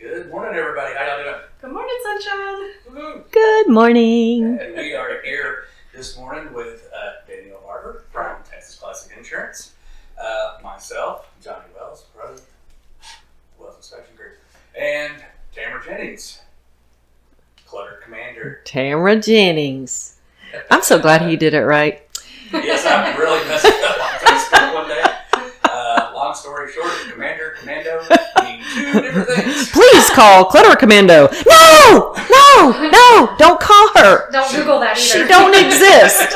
Good morning, everybody. How y'all doing? Good morning, sunshine. Woo-hoo. Good morning. And we are here this morning with Danielle Barber from Texas Classic Insurance, myself, Jon Wells, president of the Wealth Inspection Group, and Tamara Jennings, Clutter Commander. Tamara Jennings. I'm so glad he did it right. Yes, I really messed up on Facebook one day. Long story short, Commander, Commando mean two different things. Please call Clutter Commando. No, don't call her. Don't Google that either. She don't exist.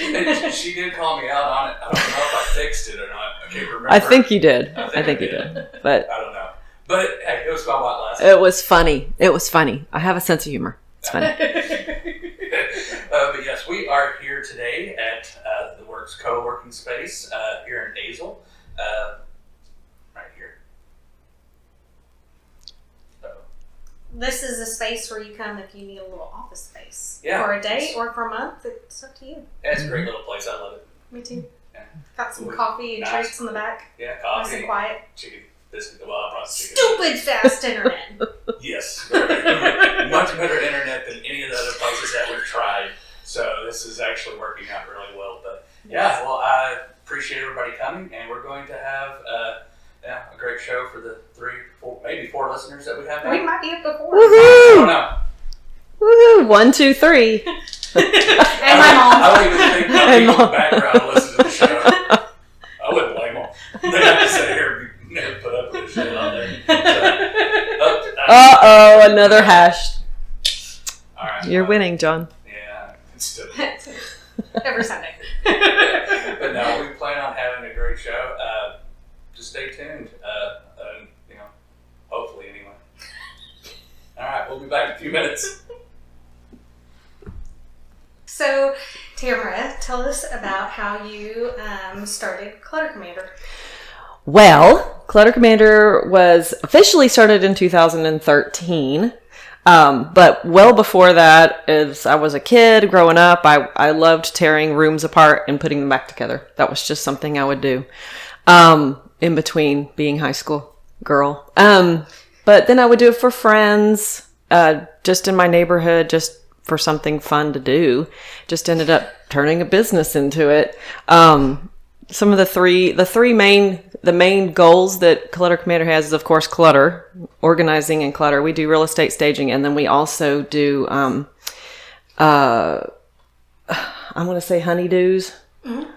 And she did call me out on it. I don't know if I fixed it or not. I can't remember. I think you did. I think you did. But I don't know. But hey, it was about what last it was funny. It was funny. I have a sense of humor. It's funny. But yes, we are here today at the Works co-working space here in Azle. Right here. This is a space where you come if you need a little office space. Yeah. For a day or for a month. It's up to you. Yeah, it's a great little place. I love it. Me too. Yeah. Got some coffee and Nice. treats in the back. Yeah, Nice coffee, and quiet. chicken, biscuit. Well, I brought chicken. Stupid fast internet. Yes. Much better internet than any of the other places that we've tried. So this is actually working out really well. But yeah, well, I appreciate everybody coming, and we're going to have a great show for the maybe four listeners that we have now. We might be up before. I Woohoo! don't know. Woohoo! 1, 2, 3. And my mom. I don't even think the people in the background listen to the show. I wouldn't blame them. They have to sit here and never put up with this shit on there. Uh-oh, another hash. All right. You're winning, John. Yeah, it's still. Every Sunday. But no, we plan on having a great show. Just stay tuned. Hopefully anyway. All right, we'll be back in a few minutes. So, Tamara, tell us about how you started Clutter Commander. Well, Clutter Commander was officially started in 2013. But well before that, as I was a kid growing up, I loved tearing rooms apart and putting them back together. That was just something I would do in between being high school girl. But then I would do it for friends, just in my neighborhood, just for something fun to do. Just ended up turning a business into it. Some of the main goals that Clutter Commander has is, of course, clutter, organizing and clutter. We do real estate staging, and then we also do, I want to say honeydews. Mm-hmm.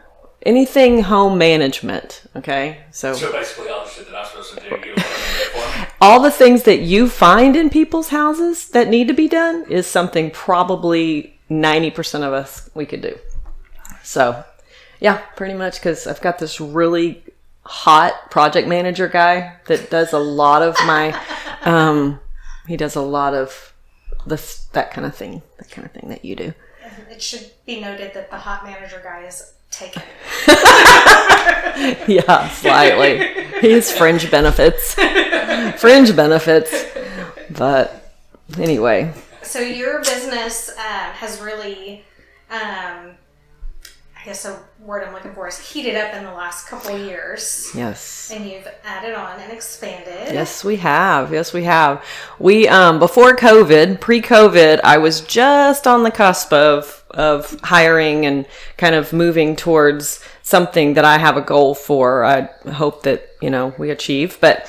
Anything home management, okay? So basically all the shit that I'm supposed to do, you want to do for me? all the things that you find in people's houses that need to be done is something probably 90% of us we could do. So, yeah, pretty much, because I've got this really hot project manager guy that does a lot of my, he does a lot of that kind of thing that you do. It should be noted that the hot manager guy is taken. Yeah, slightly. He's fringe benefits. But anyway. So your business has really, I guess a word I'm looking for is heated up in the last couple years. Yes. And you've added on and expanded. Yes, we have. We, before COVID, pre-COVID, I was just on the cusp of hiring and kind of moving towards something that I have a goal for. I hope that, we achieve, but,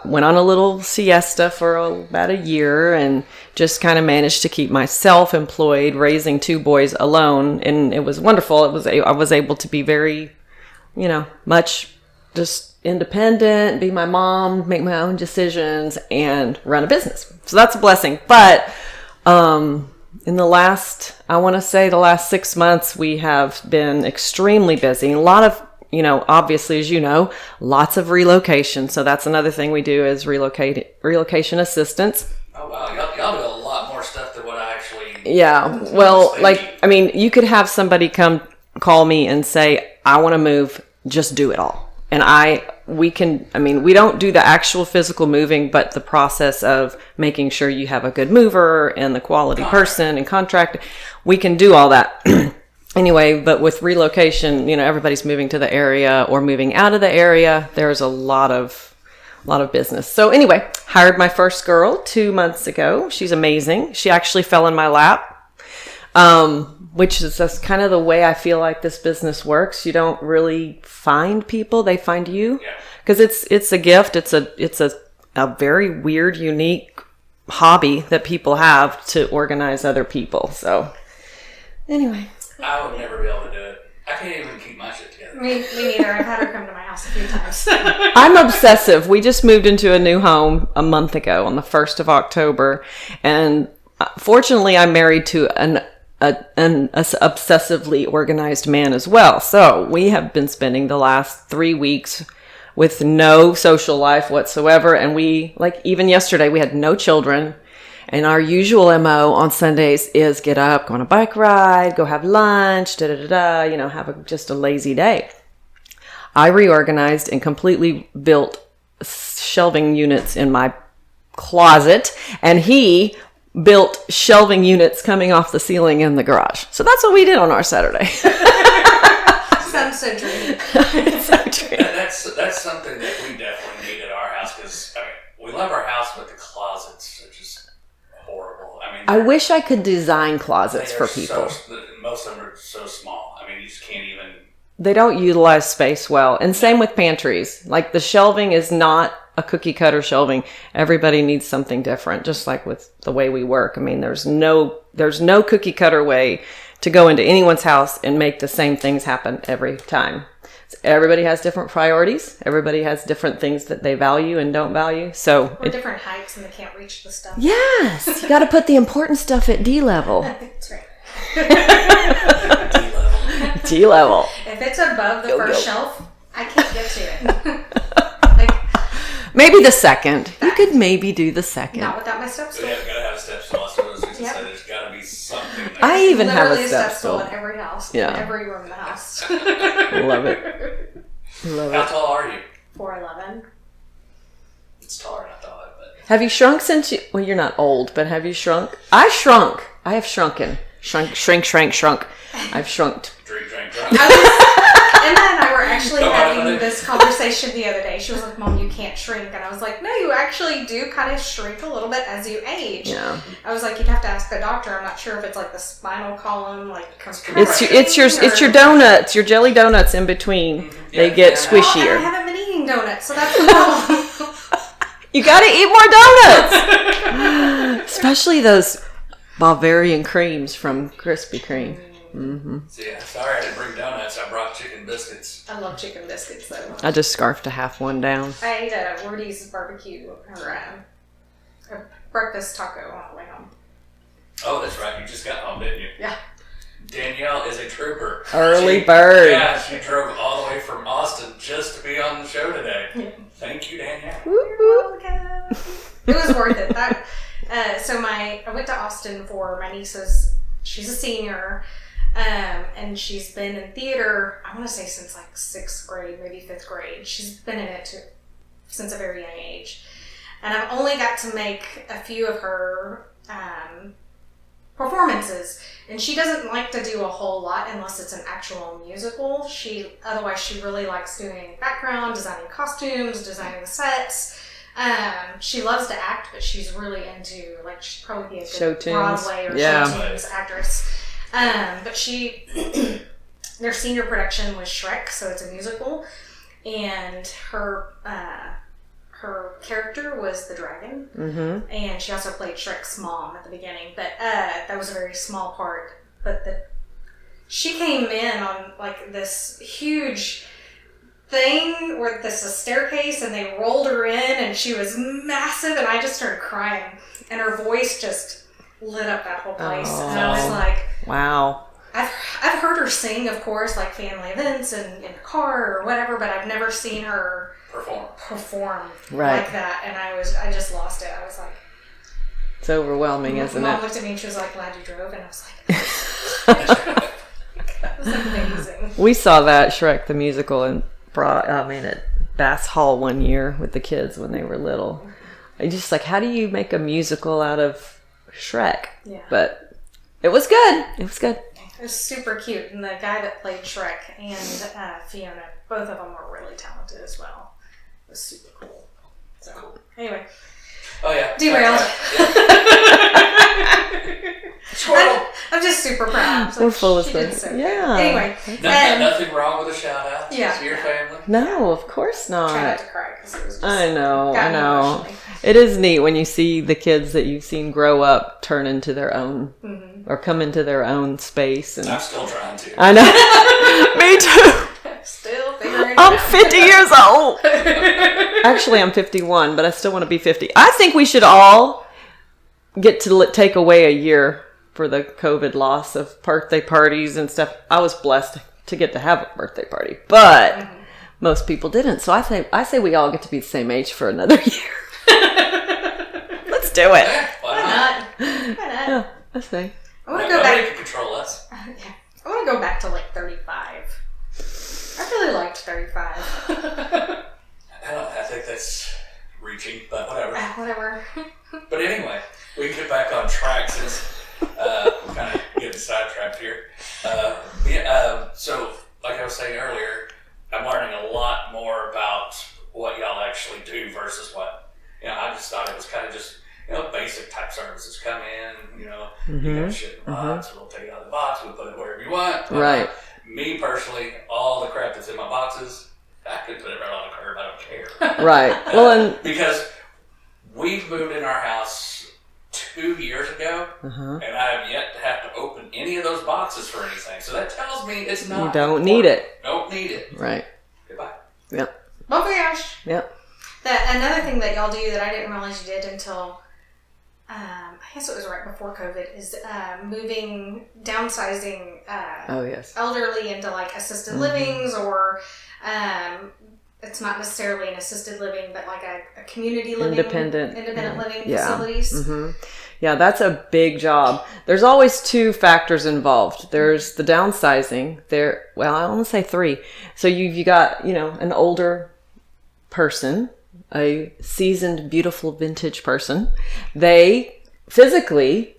went on a little siesta for about a year and just kind of managed to keep myself employed, raising 2 boys alone. And it was wonderful. I was able to be very, much just independent, be my mom, make my own decisions, and run a business. So that's a blessing. But in the last 6 months, we have been extremely busy. A lot of, obviously, as you know, lots of relocation. So that's another thing we do is relocation assistance. Oh, wow. Y'all do a lot more stuff than what I actually... Yeah. Well, you could have somebody come call me and say, I want to move, just do it all. And we don't do the actual physical moving, but the process of making sure you have a good mover and the quality person and contract, we can do all that. Anyway, but with relocation, everybody's moving to the area or moving out of the area. There's a lot of a lot of business. So anyway, hired my first girl 2 months ago. She's amazing. She actually fell in my lap, which is just kind of the way I feel like this business works. You don't really find people; they find you, because it's a gift. It's a very weird, unique hobby that people have to organize other people. So anyway, I would never be able to do it. I can't even keep my shit together. Me neither. I've had her come to my house a few times. I'm obsessive. We just moved into a new home a month ago on the 1st of October. And fortunately, I'm married to an obsessively organized man as well. So we have been spending the last 3 weeks with no social life whatsoever. And we, like even yesterday, we had no children. And our usual MO on Sundays is get up, go on a bike ride, go have lunch, have just a lazy day. I reorganized and completely built shelving units in my closet, and he built shelving units coming off the ceiling in the garage. So that's what we did on our Saturday. Sounds so dreamy. It's so dreamy. That's something that we definitely need at our house, because we love our house, but the closets are just horrible. I wish I could design closets for people. Most of them are so small. You just can't even. They don't utilize space well. And same with pantries. Like the shelving is not a cookie cutter shelving. Everybody needs something different, just like with the way we work. There's no cookie cutter way to go into anyone's house and make the same things happen every time. So everybody has different priorities. Everybody has different things that they value and don't value. So or different heights, and they can't reach the stuff. Yes, you got to put the important stuff at D level. That's right. D level. If it's above the first shelf, I can't get to it. Maybe the second. You could maybe do the second. Not without my step stool. Yeah, gotta have a step stool. There's gotta be something there. I even have a Literally step stool in every house. Yeah. In every room in the house. Love it. Love How it. tall are you? 4'11". It's taller than I thought, but. Have you shrunk since you... Well, you're not old, but have you shrunk? I shrunk. I have shrunken. Shrunk. I've shrunked. Drink. Emma and I were actually having this conversation the other day. She was like, Mom, you can't shrink. And I was like, no, you actually do kind of shrink a little bit as you age. Yeah. I was like, you'd have to ask the doctor. I'm not sure if it's like the spinal column, like It's your donuts, your jelly donuts in between. They get squishier. Well, I haven't been eating donuts, so that's the problem. You gotta eat more donuts! Especially those Bavarian creams from Krispy Kreme. Mm-hmm. So yeah, sorry I didn't bring donuts. I brought chicken biscuits. I love chicken biscuits, though. I just scarfed a half one down. I ate a Wardy's barbecue or a breakfast taco on the way home. Oh, that's right. You just got home, didn't you? Yeah. Danielle is a trooper. Early bird. Yeah, she drove all the way from Austin just to be on the show today. Yeah. Thank you, Danielle. You're welcome. It was worth it. I went to Austin for my niece's. She's a senior. And she's been in theater, I want to say since like 6th grade, maybe 5th grade. She's been in it since a very young age. And I've only got to make a few of her performances. And she doesn't like to do a whole lot unless it's an actual musical. Otherwise she really likes doing background, designing costumes, designing the sets. She loves to act, but she's really into, like, she'd probably be a good Broadway or show tunes actress. But their senior production was Shrek, so it's a musical, and her character was the dragon, and she also played Shrek's mom at the beginning, but that was a very small part. But she came in on like this huge thing where there's a staircase, and they rolled her in, and she was massive, and I just started crying, and her voice just lit up that whole place. And I was like, wow. I've heard her sing, of course, like family events and in the car or whatever, but I've never seen her perform like that. And I just lost it. I was like, it's overwhelming, isn't it? Mom looked at me and she was like, glad you drove, and I was like, that was amazing. We saw that Shrek the musical at Bass Hall one year with the kids when they were little. I just like, how do you make a musical out of Shrek? Yeah. But it was good. It was good. It was super cute. And the guy that played Shrek and Fiona, both of them were really talented as well. It was super cool. So, cool. Anyway. Oh, yeah. Derailed. Squirrel. I'm just super proud. We're full of she did things. so Yeah. Anyway. Nothing wrong with a shout out to your family. No, of course not. Try not to cry because it was just. I know. emotionally. It is neat when you see the kids that you've seen grow up turn into their own or come into their own space. And I'm still trying to. I know. Me too. Still figuring it I'm out. 50 years old. Actually, I'm 51, but I still want to be 50. I think we should all get to take away a year for the COVID loss of birthday parties and stuff. I was blessed to get to have a birthday party, but most people didn't. So I say we all get to be the same age for another year. Let's do it. Why not? Why not? Yeah, I say. I want to go Nobody back. can control us. I want to go back to like 35. I really liked 35. I think that's reaching, but whatever. Whatever. But anyway, we can get back on track since we're kind of getting sidetracked here. So, like I was saying earlier, I'm learning a lot more about what y'all actually do versus what, I just thought it was kind of just, basic type services. Come in, you got shit in the box, we'll take it out of the box, we'll put it wherever you want. Right. Me personally, all the crap that's in my boxes, I could put it right on the curb, I don't care. Right. Well, and Because we've moved in our house 2 years ago, and I have yet to have to open any of those boxes for anything. So that tells me it's not. you don't need it. Don't need it. Right. Goodbye. Yep. Bon voyage. Yep. Another thing that y'all do that I didn't realize you did until I guess it was right before COVID is downsizing Oh, yes. elderly into like assisted livings or it's not necessarily an assisted living but like a community living Independent living facilities. Yeah, that's a big job. There's always two factors involved. There's the downsizing. I want to say three. So you got, an older person, a seasoned, beautiful vintage person. They physically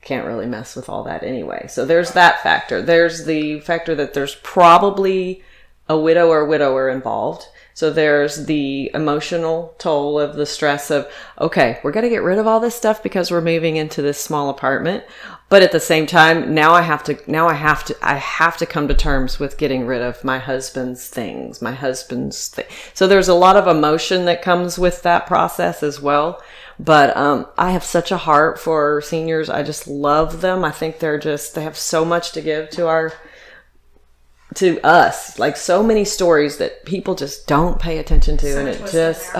can't really mess with all that anyway. So there's that factor. There's the factor that there's probably a widow or widower involved. So there's the emotional toll of the stress of, okay, we're going to get rid of all this stuff because we're moving into this small apartment. But at the same time, I have to come to terms with getting rid of my husband's things, So there's a lot of emotion that comes with that process as well. But I have such a heart for seniors. I just love them. I think they have so much to give to us, like so many stories that people just don't pay attention to. And it just,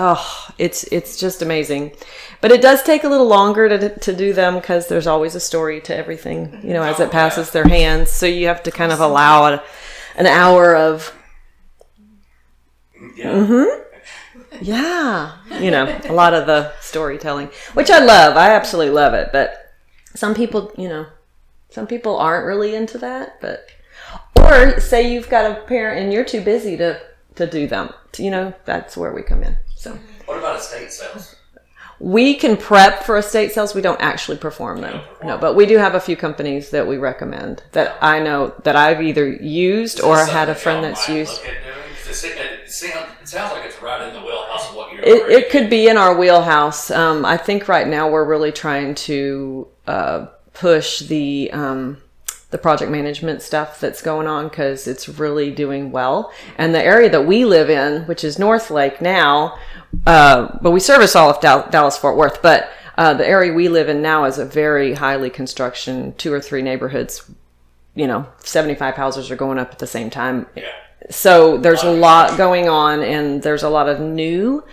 it's just amazing. But it does take a little longer to do them because there's always a story to everything, as it passes their hands. So you have to kind of allow an hour of, a lot of the storytelling, which I love. I absolutely love it. But some people aren't really into that, or say you've got a parent and you're too busy to do them. That's where we come in. So, what about estate sales? We can prep for estate sales. We don't actually perform them. No, but we do have a few companies that we recommend that I know that I've either used or had a friend that's used. It sounds like it's right in the wheelhouse of what you're It could be in our wheelhouse. I think right now we're really trying to push the project management stuff that's going on because it's really doing well. And the area that we live in, which is North Lake now, but we service all of Dallas-Fort Worth, but the area we live in now is a very highly construction, 2 or 3 neighborhoods, 75 houses are going up at the same time. Yeah. So there's a lot going on, and there's a lot of new,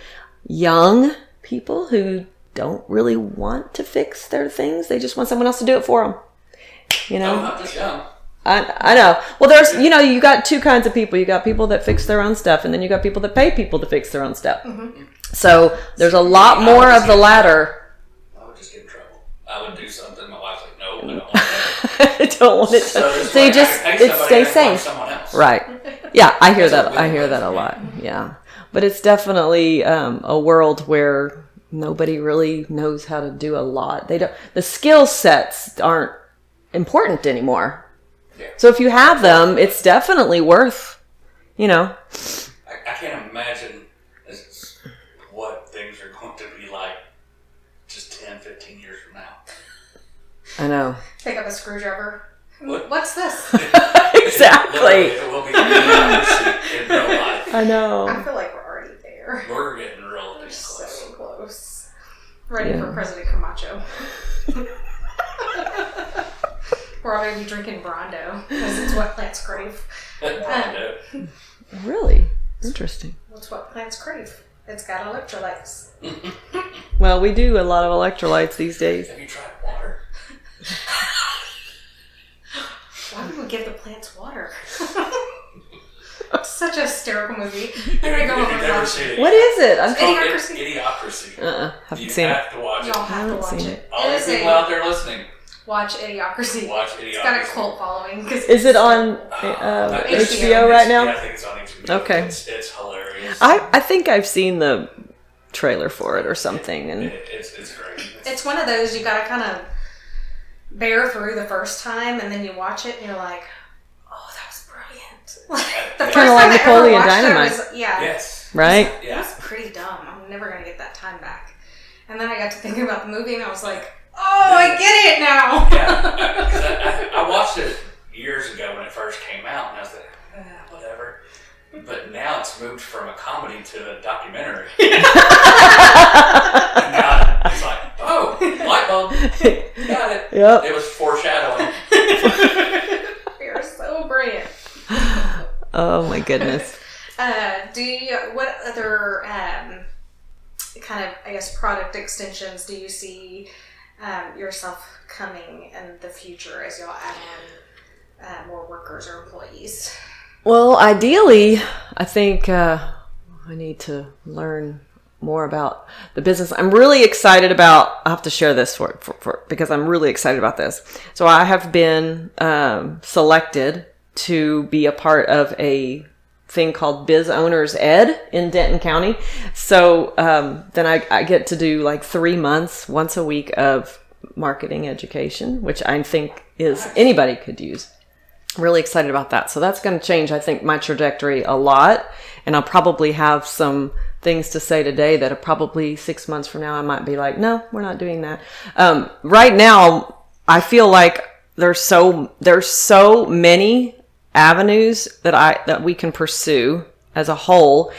young people who don't really want to fix their things. They just want someone else to do it for them. Not just young. I know. Well, there's, you got two kinds of people. You got people that fix their own stuff, and then you got people that pay people to fix their own stuff. Mm-hmm. So there's a lot more of the latter. I would just get in trouble. I would do something. My wife's like, no, I don't want that. I don't want it to. So you just, stay safe. Right. Yeah, I hear that. I hear that a lot. Yeah. But it's definitely a world where nobody really knows how to do a lot. The skill sets aren't important anymore. Yeah. So if you have them, it's definitely worth, I can't imagine what things 15 years from now. I know. Pick up a screwdriver. What? What's this? Exactly. It will be in real life. I know. I feel like we're already there. We're getting real We're close. so close. Ready for President Camacho. We're all going to be drinking Brondo because it's what plants crave. Really? Interesting. What's what plants crave? It's got electrolytes. Well, we do a lot of electrolytes these days. Have you tried water? Why would we give the plants water? It's such a hysterical movie. If you've never seen it, What is it? I'm Idiocracy. Idiocracy. haven't You seen it. have to watch Y'all it. have to watch seen it. All It the is people a out there listening, watch Idiocracy. watch Idiocracy. It's got a cult following. Is it on HBO right now? Yeah, I think it's on HBO. Okay. It's hilarious. I think I've seen the trailer for it or something, and It's great. It's one of those you gotta kind of bear through the first time, and then you watch it and you're like, oh, that was brilliant. The first Kinda like time I ever Napoleon watched it Dynamite. was, yeah, Yes. right? it Yeah. was pretty dumb. I'm never gonna get that time back. And then I got to thinking about the movie, and I was like, oh, I get it now. Yeah. Because I watched it years ago when it first came out, and I was like, whatever. But now it's moved from a comedy to a documentary. And now it's like, oh, light bulb. Got it. Yep. It was foreshadowing. You're so brilliant. Oh my goodness. What other kind of, I guess, product extensions do you see yourself coming in the future as y'all add on more workers or employees? Well, ideally, I think I need to learn more about the business. I'm really excited about. I have to share this for because I'm really excited about this. So I have been selected to be a part of a thing called Biz Owners Ed in Denton County. So then I get to do like 3 months, once a week of marketing education, which I think is anybody could use. I'm really excited about that. So that's going to change, I think, my trajectory a lot. And I'll probably have some things to say today that are probably 6 months from now, I might be like, no, we're not doing that. Right now, I feel like there's so many avenues that we can pursue as a whole,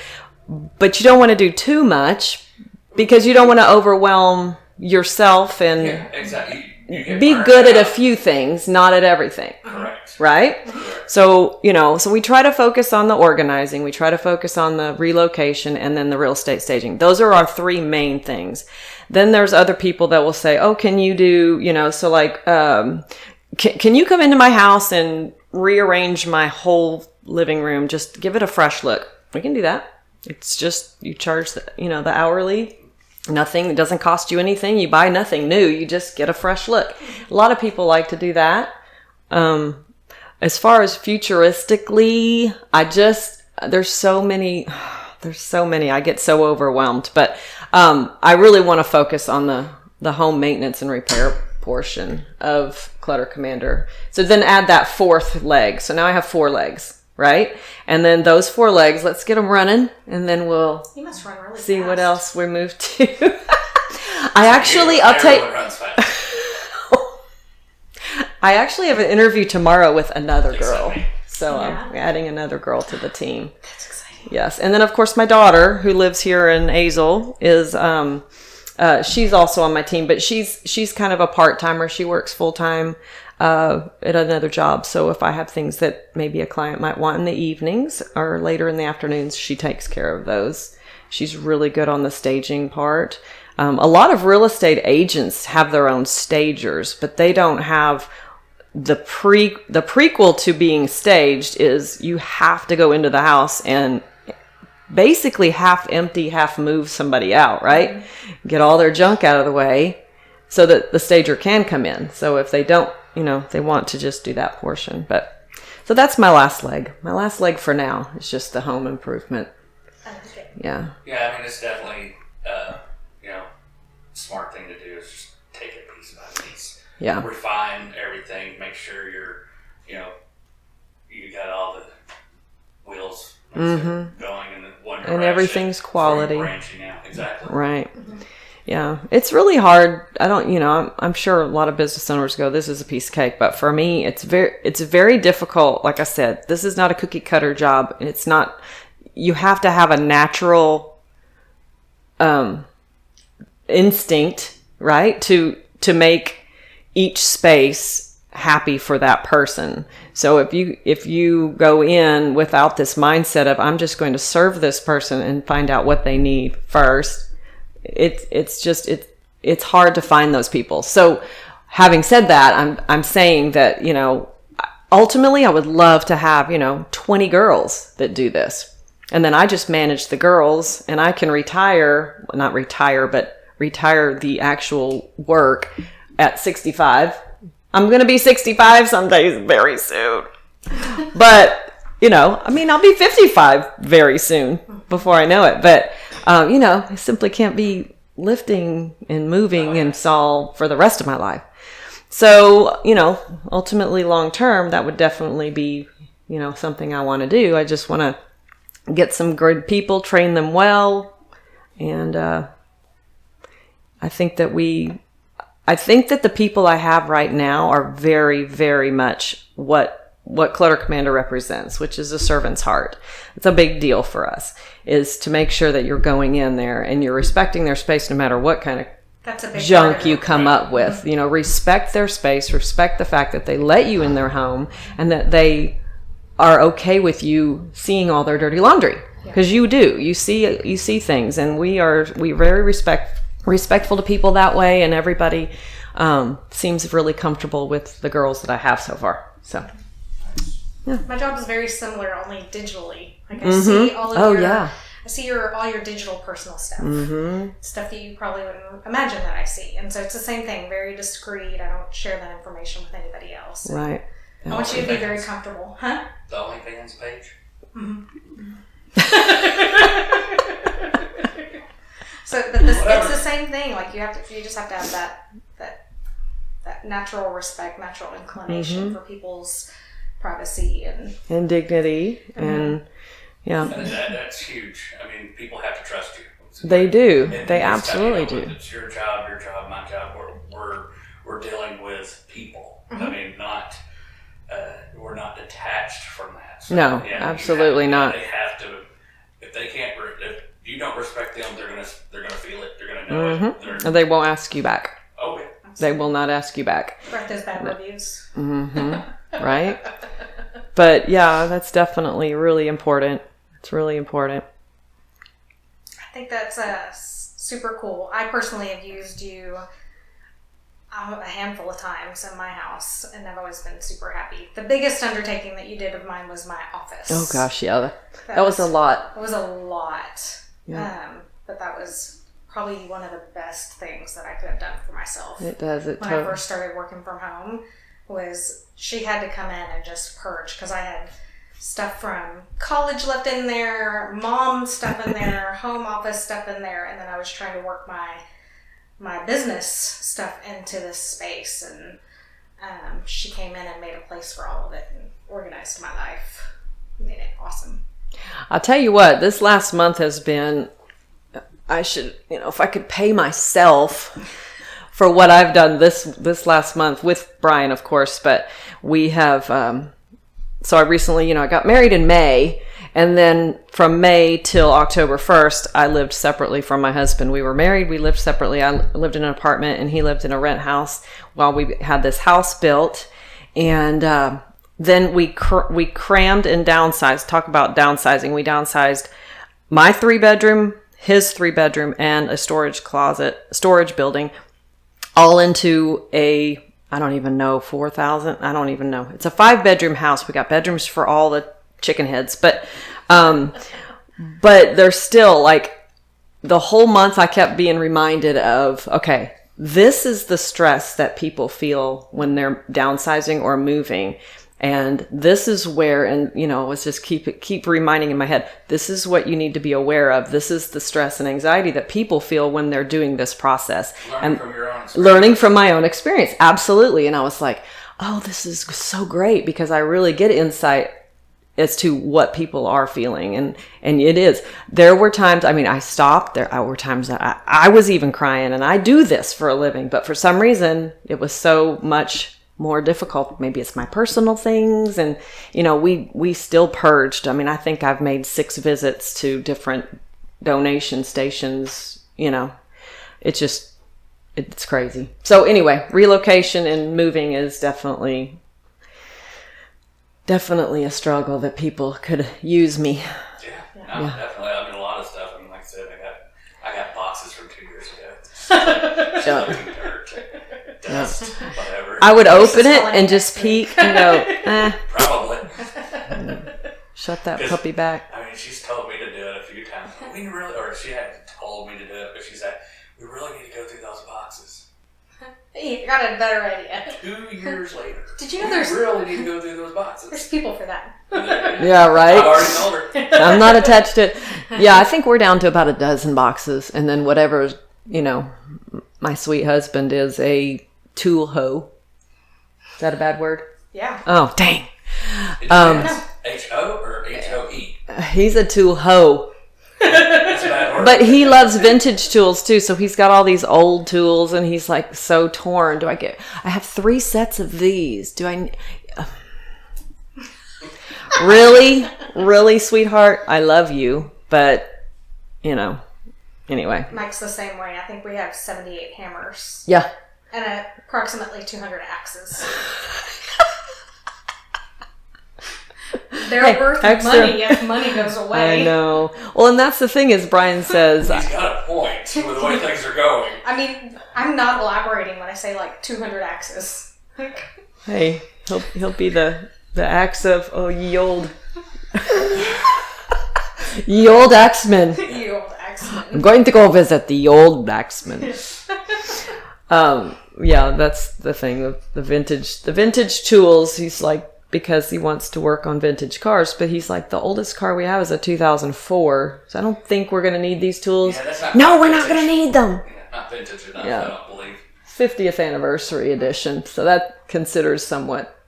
but you don't want to do too much because you don't want to overwhelm yourself and Exactly. You be get good burned at a out. few things, not at everything. Correct. Right? So, so we try to focus on the organizing, we try to focus on the relocation, and then the real estate staging. Those are our 3 main things. Then there's other people that will say, oh, can you do, so like, can you come into my house and rearrange my whole living room? Just give it a fresh look. We can do that. It's just, you charge the hourly. Nothing, it doesn't cost you anything. You buy nothing new. You just get a fresh look. A lot of people like to do that. As far as futuristically, there's so many, I get so overwhelmed, but, I really want to focus on the home maintenance and repair portion of Clutter Commander. So then add that 4th leg. So now I have 4 legs, right? And then those 4 legs, let's get them running, and then we'll You must run really see fast. what else we move to. Everyone runs fast. I actually have an interview tomorrow with another girl. Exciting. So Yeah. I'm adding another girl to the team. That's exciting. Yes. And then, of course, my daughter, who lives here in Azle, is she's also on my team, but she's kind of a part-timer. She works full-time at another job. So if I have things that maybe a client might want in the evenings or later in the afternoons, she takes care of those. She's really good on the staging part. A lot of real estate agents have their own stagers, but they don't have the prequel to being staged is you have to go into the house and basically half empty, half move somebody out, right? Mm-hmm. Get all their junk out of the way so that the stager can come in. So if they don't, they want to just do that portion. But so that's my last leg. My last leg for now is just the home improvement. Okay. Yeah. Yeah, I mean, it's definitely, smart thing to do is just take it piece by piece. Yeah. Refine everything, make sure you got all the wheels going in the one direction. And everything's quality. Branching out, exactly. Right. Mm-hmm. Yeah, it's really hard. I don't, I'm sure a lot of business owners go, this is a piece of cake. But for me, it's very difficult. Like I said, this is not a cookie cutter job. And it's not, you have to have a natural instinct, right? To make each space happy for that person. So if you go in without this mindset of, I'm just going to serve this person and find out what they need first, it's hard to find those people. So having said that, I'm saying that, ultimately I would love to have, 20 girls that do this. And then I just manage the girls and I can retire the actual work at 65. I'm going to be 65 some days very soon. But, I'll be 55 very soon before I know it. But, I simply can't be lifting and moving and all for the rest of my life. So, ultimately long term, that would definitely be, something I want to do. I just want to get some good people, train them well. And I think that the people I have right now are very, very much what Clutter Commander represents, which is a servant's heart. It's a big deal for us, is to make sure that you're going in there and you're respecting their space no matter what kind of junk you come up with. Respect their space, respect the fact that they let you in their home and that they are okay with you seeing all their dirty laundry. Because you do. You see things, and we're very respectful to people that way, and everybody seems really comfortable with the girls that I have so far. So yeah. My job is very similar, only digitally. Like I see all of I see all your digital personal stuff. Stuff that you probably wouldn't imagine that I see. And so it's the same thing, very discreet. I don't share that information with anybody else. Right. I want you to be very comfortable. Huh? The OnlyFans page? So, but it's the same thing. Like you just have to have that natural respect, natural inclination for people's privacy and dignity, and and that's huge. I mean, people have to trust you. They do. And They absolutely do. It's your job, my job. We're dealing with people. I mean, we're not detached from that. So, no, absolutely not. They have to. If you don't respect them, they're gonna feel it. They're gonna know it. And they won't ask you back. Oh, yeah. They will not ask you back. write those bad reviews. Right? But yeah, that's definitely really important. It's really important. I think that's super cool. I personally have used you a handful of times in my house, and I've always been super happy. The biggest undertaking that you did of mine was my office. Oh gosh, yeah. That was a lot. It was a lot. Yeah. But that was probably one of the best things that I could have done for myself. It does. When I first started working from home, was she had to come in and just purge, because I had stuff from college left in there, mom stuff in there, home office stuff in there, and then I was trying to work my business stuff into this space, and she came in and made a place for all of it and organized my life. Made it awesome. I'll tell you what, this last month has been, I should, if I could pay myself for what I've done this last month with Brian, of course, but we have, so I recently, I got married in May, and then from May till October 1st, I lived separately from my husband. We were married, we lived separately. I lived in an apartment and he lived in a rent house while we had this house built. And then we crammed and downsized. Talk about downsizing. We downsized my 3-bedroom, his 3-bedroom, and a storage building, all into I don't even know, 4,000. I don't even know. It's a 5-bedroom house. We got bedrooms for all the chicken heads, but there's still, like, the whole month I kept being reminded of, okay, this is the stress that people feel when they're downsizing or moving. And this is where, and let's just keep reminding in my head, this is what you need to be aware of. This is the stress and anxiety that people feel when they're doing this process. Learning from my own experience. Absolutely. And I was like, oh, this is so great, because I really get insight as to what people are feeling. And it is. There were times, I mean, I stopped. There were times that I was even crying, and I do this for a living, but for some reason it was so much more difficult. Maybe it's my personal things. And, we still purged. I mean, I think I've made 6 visits to different donation stations. It's crazy. So anyway, relocation and moving is definitely a struggle that people could use me. Yeah, definitely. I mean, a lot of stuff. I mean, like I said, I got boxes from 2 years ago. Dirt, dust, whatever. I would open it and just peek and go, Probably. Shut that puppy back. I mean, she's told me to do it a few times. She had told me to do it, but she said, we really need to go through those boxes. You got a better idea. 2 years later. Did you know we really need to go through those boxes? There's people for that. Yeah, right? I've already told her. I'm not attached to it. Yeah, I think we're down to about a dozen boxes. And then whatever, my sweet husband is a tool hoe. Is that a bad word? Yeah. Oh, dang. H-O or H-O-E? He's a tool hoe. That's a bad word. But he loves vintage tools too, so he's got all these old tools, and he's like so torn. I have 3 sets of these. Do I really, sweetheart? I love you, but anyway. Mike's the same way. I think we have 78 hammers. Yeah. And approximately 200 axes. They're worth money if money goes away. I know. Well, and that's the thing is Brian says... He's got a point with the way things are going. I mean, I'm not elaborating when I say 200 axes. Hey, he'll be the axe of ye old axeman. Ye old axeman. I'm going to go visit the old axeman. Yeah, that's the thing. The vintage tools. He's like, because he wants to work on vintage cars, but he's like, the oldest car we have is a 2004, so I don't think we're going to need these tools. Yeah, no, we're not going to need them. Yeah, not vintage enough, Yeah. I don't believe. 50th anniversary edition, so that considers somewhat.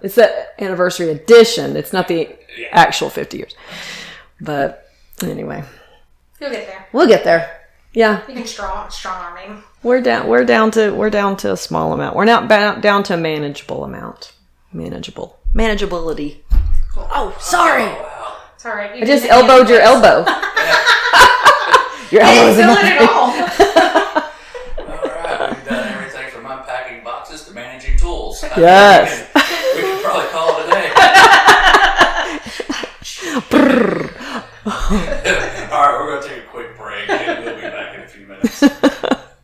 It's the anniversary edition. It's not the actual 50 years. But anyway, You'll get there. we'll get there. Yeah, You can strong arming. we're down to a small amount. We're not down to a manageable amount. Manageability. Cool. Oh, sorry. Oh, wow. It's all right. I just elbowed your elbow. Your I elbow's in didn't my feel it at all. All right, we've done everything from unpacking boxes to managing tools. Yes. We can probably call it a day. All right, we're going to take a quick break, and we'll be back in a few minutes.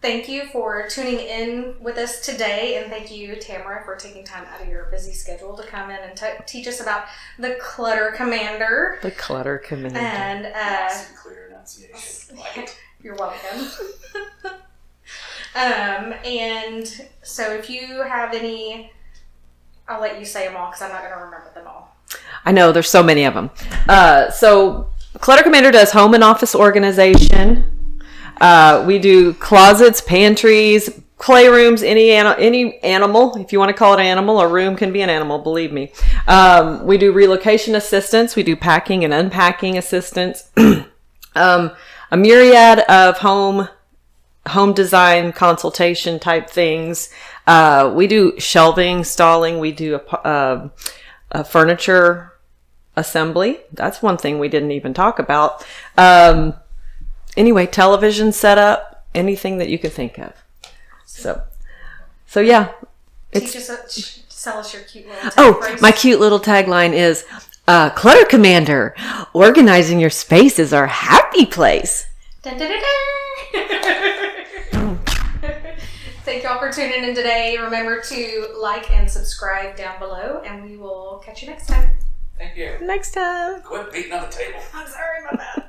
Thank you for tuning in with us today, and thank you, Tamara, for taking time out of your busy schedule to come in and teach us about the Clutter Commander. The Clutter Commander. And Nice and clear enunciation. Like it. you're welcome. And so if you have any, I'll let you say them all because I'm not going to remember them all. I know, there's so many of them. So Clutter Commander does home and office organization. We do closets, pantries, playrooms, any animal, if you want to call it animal, a room can be an animal, believe me. We do relocation assistance. We do packing and unpacking assistance. A myriad of home design consultation type things. We do shelving, stalling. We do a furniture assembly. That's one thing we didn't even talk about. Anyway, television setup, anything that you could think of. So yeah. Sell us your cute little tag phrase. My cute little tagline is, Clutter Commander, organizing your space is our happy place. Dun, dun, dun, dun. Thank y'all for tuning in today. Remember to like and subscribe down below, and we will catch you next time. Thank you. Next time. Quit beating on the table. I'm sorry about that.